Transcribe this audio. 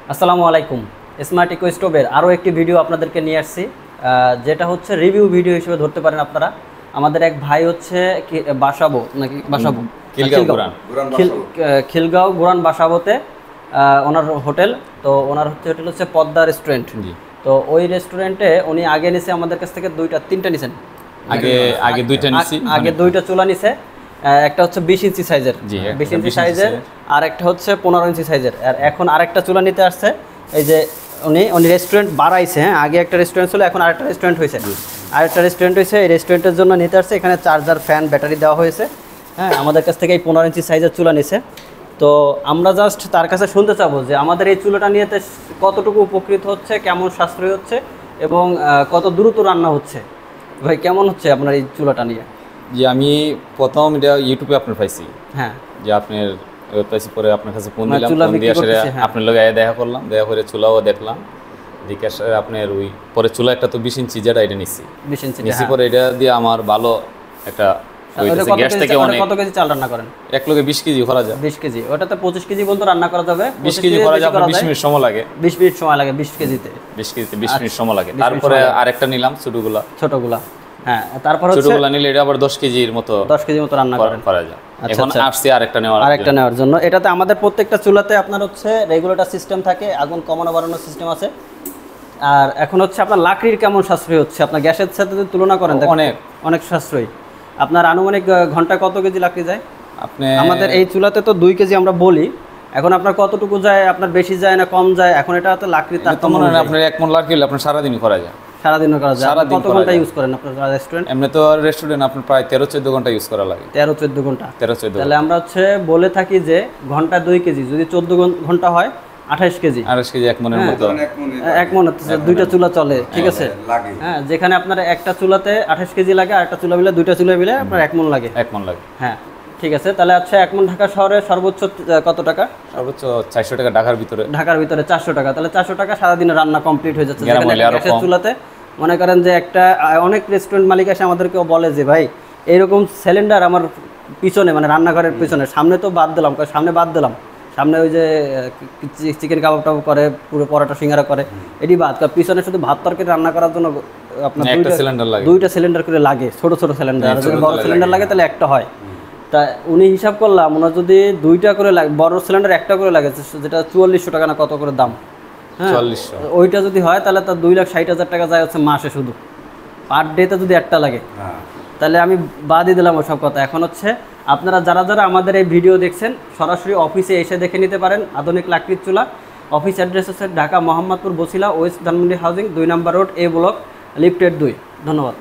আসসালামু আলাইকুম। Smart eco স্টোভের আরও একটি ভিডিও আপনাদেরকে নিয়ে আসছি, যেটা হচ্ছে রিভিউ ভিডিও হিসেবে ধরতে পারেন আপনারা। আমাদের এক ভাই হচ্ছে খিলগাঁও গুরান বাসাবোতে ওনার হোটেল। তো ওনার হোটেল হচ্ছে পদ্মা রেস্টুরেন্ট। তো ওই রেস্টুরেন্টে উনি আগে নিছে আমাদের কাছ থেকে তিনটা নিছেন। আগে দুইটা চুলা নিছে। একটা হচ্ছে 20 ইঞ্চি সাইজের, 20 ইঞ্চি সাইজের, আর একটা হচ্ছে 15 ইঞ্চি সাইজের। আর এখন আরেকটা চুলা নিতে আসছে। এই যে উনি রেস্টুরেন্ট বাড়াইছে। হ্যাঁ, আগে একটা রেস্টুরেন্ট ছিল, এখন আরেকটা রেস্টুরেন্ট হয়েছে। এই রেস্টুরেন্টের জন্য নিতে আসছে। এখানে চার্জার, ফ্যান, ব্যাটারি দেওয়া হয়েছে। হ্যাঁ, আমাদের কাছ থেকে এই 15 ইঞ্চি সাইজের চুলা নিছে। তো আমরা জাস্ট তার কাছে শুনতে চাবো যে আমাদের এই চুলাটা নিয়ে কতটুকু উপকৃত হচ্ছে, কেমন সাশ্রয় হচ্ছে এবং কত দ্রুত রান্না হচ্ছে। ভাই, কেমন হচ্ছে আপনার এই চুলাটা নিয়ে? যে আমি প্রথম এটা ইউটিউবে আপনার পাইছি। হ্যাঁ, যে আপনার পাইছি, পরে আপনার কাছে ফোন দিলাম, ফোন দিয়ে আসলে আপনার লগে দেখা করলাম, দেখা করে চুলাও দেখলাম, দেখে আসলে আপনার ওই পরে চুলা একটা তো 20 ইঞ্চি যেটা এটা নিচ্ছি, 20 ইঞ্চি নিচ্ছি। পরে এটা দিয়ে আমার ভালো একটা গ্যাস থেকে অনেক। কত কেজি চাল রান্না করেন? এক লোকে 20 কেজি করা যায়। 20 কেজি, ওটাতে 25 কেজি পর্যন্ত রান্না করা যাবে। 20 কেজি করা যায়, 20 মিনিট সময় লাগে। 20 মিনিট সময় লাগে 20 কেজিতে। 20 কেজিতে 20 মিনিট সময় লাগে। তারপরে আরেকটা নিলাম ছোটগুলা। হ্যাঁ, তারপর হচ্ছে ছোটগুলা নিলে এটা আবার 10 কেজির মতো রান্না করা যায়। এখন আসছে আরেকটা নেওয়ার জন্য। এটাতে আমাদের প্রত্যেকটা চুলাতে আপনার হচ্ছে রেগুলেটর সিস্টেম থাকে, আগুন কমানো বাড়ানোর সিস্টেম আছে। আর এখন হচ্ছে আপনার লাকড়ির কেমন সাশ্রয় হচ্ছে আপনার গ্যাসের সাথে যদি তুলনা করেন? অনেক সাশ্রয়ী। আপনার আনুমানিক ঘন্টা কত কেজি লাকড়ি যায়? আমাদের এই চুলাতে তো 2 কেজি আমরা বলি। এখন আপনার কতটুকু যায়? আপনার বেশি যায় না কম যায়? এখন এটা তো লাকড়ি তারতম্য। আপনার 1 মণ লাকড়ি হলে আপনার সারাদিন করা যায়। সারাদিনও করা যায়। কত ঘন্টা ইউজ করেন আপনার রেস্টুরেন্ট? এমনি তো রেস্টুরেন্ট আপনার প্রায় 13-14 ঘন্টা ইউজ করা লাগে। 13-14 ঘন্টা। তাহলে আমরা হচ্ছে বলে থাকি যে ঘন্টা 2 কেজি, যদি 14 ঘন্টা হয় 28 কেজি। 1 মণের মতো। 1 মণ দুইটা চুলা চলে, ঠিক আছে? হ্যাঁ, যেখানে আপনার একটা চুলাতে 28 কেজি লাগে, আর একটা চুলা মিলে, দুইটা চুলা মিলে আপনার 1 মণ লাগে। 1 মণ লাগে। হ্যাঁ, ঠিক আছে। তাহলে আচ্ছা, 1 মণ ঢাকা শহরে সর্বোচ্চ কত টাকা? সর্বোচ্চ 400 টাকা। ঢাকার ভিতরে 400 টাকা। তাহলে 400 টাকা সারাদিনে রান্না কমপ্লিট হয়ে যাচ্ছে। গ্যাসের চুলাতে মনে করেন যে অনেক রেস্টুরেন্ট মালিক এসে আমাদেরকেও বলে যে ভাই, এইরকম সিলিন্ডার আমার পিছনে, মানে রান্নাঘরের পিছনে, সামনে তো বাদ দিলাম, সামনে ওই যে চিকেন কাবাব টাবাব করে, পুরো পরোটা সিঙ্গারা করে, এটি বাদ, পিছনে শুধু ভাত তরকারি রান্না করার জন্য আপনার 2টা সিলিন্ডার করে লাগে, ছোট সিলিন্ডার। আর যদি বড় সিলিন্ডার লাগে তাহলে একটা হয়। তা উনি হিসাব করলাম, ওনার যদি 2টা করে লাগে, বড় সিলিন্ডার একটা করে লাগে, যেটা 4400 টাকা না কত করে দাম। হ্যাঁ, ওইটা যদি হয় তাহলে তার 2,60,000 টাকা যায় হচ্ছে মাসে, শুধু পার ডেতে যদি একটা লাগে। তাহলে আমি বাদই দিলাম ওসব কথা। এখন হচ্ছে আপনারা যারা আমাদের এই ভিডিও দেখছেন, সরাসরি অফিসে এসে দেখে নিতে পারেন আধুনিক লাকড়ির চুলা। অফিস অ্যাড্রেস হচ্ছে ঢাকা মোহাম্মদপুর বছিলা, ওয়েস্ট ধানমন্ডি হাউজিং, 2 নম্বর রোড, A ব্লক, লিফটেড 2। ধন্যবাদ।